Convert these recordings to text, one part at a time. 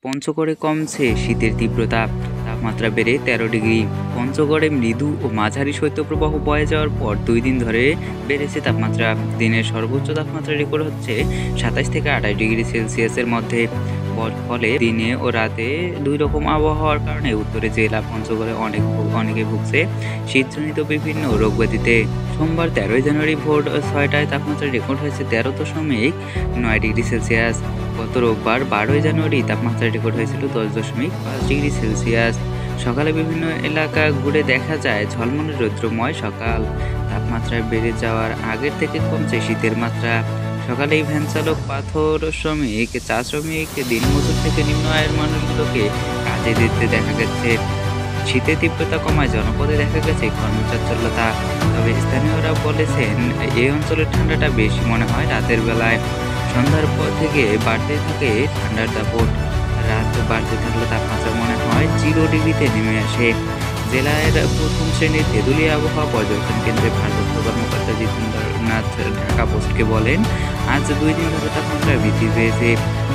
পঞ্চগড়ে কমছে শীতের তীব্রতা, তাপমাত্রা বেড়ে 13 ডিগ্রি। পঞ্চগড়ে মৃদু ও মাঝারি শৈত্যপ্রবাহ বয়ে যাওয়ার পর 2 দিন ধরে বেড়েছে তাপমাত্রা। দিনের সর্বোচ্চ তাপমাত্রা রেকর্ড হচ্ছে 27 থেকে 28 ডিগ্রি সেলসিয়াসের মধ্যে। ফলে দিনে ও রাতে দুই রকম আবহাওয়ার কারণে উত্তরে জেলা পঞ্চগড়ে অনেকে ভুগছে শীতজনিত বিভিন্ন রোগব্যাধিতে। সোমবার 13 জানুয়ারি ভোর 6টায় তাপমাত্রা রেকর্ড হয়েছে 13.9 ডিগ্রি সেলসিয়াস। গত রোববার 12 জানুয়ারি তাপমাত্রা রেকর্ড হয়েছিল 10.5 ডিগ্রি সেলসিয়াস। সকালে বিভিন্ন এলাকা ঘুরে দেখা যায় ঝলমলে রৌদ্রময় সকাল। তাপমাত্রা বেড়ে যাওয়ার আগের থেকে কমছে শীতের মাত্রা। সকালেই ভ্যান চালক, পাথর শ্রমিক, চা শ্রমিক, দিনমজুর থেকে নিম্ন আয়ের মানুষগুলোকে কাজে যেতে দেখা গেছে। শীতের তীব্রতা কমায় জনপদে দেখা গেছে কর্মচাঞ্চল্যতা। তবে স্থানীয়রা বলেছেন এই অঞ্চলের ঠান্ডাটা বেশি মনে হয় রাতের বেলায়। সন্ধ্যার পর থেকে বাড়তে থাকে ঠান্ডার দাপট। রাত বাড়তে থাকলে তাপমাত্রা মনে হয় 0 ডিগ্রিতে নেমে আসে। জেলার প্রথম শ্রেণীর তেঁতুলিয়া আবহাওয়া পর্যবেক্ষণ কেন্দ্রের ভারপ্রাপ্ত কর্মকর্তা জিতেন্দ্রনাথ ঢাকা পোস্টকে বলেন, আজ 2 দিন ধরে তাপমাত্রা বৃদ্ধি পেয়েছে।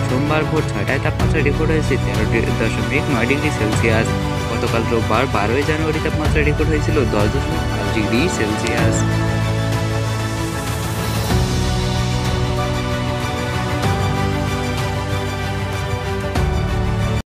সোমবার ভোর 6টায় তাপমাত্রা রেকর্ড হয়েছে 13.9 ডিগ্রি সেলসিয়াস। গতকাল রোববার 12 জানুয়ারি তাপমাত্রা রেকর্ড হয়েছিল 10.5 ডিগ্রি সেলসিয়াস।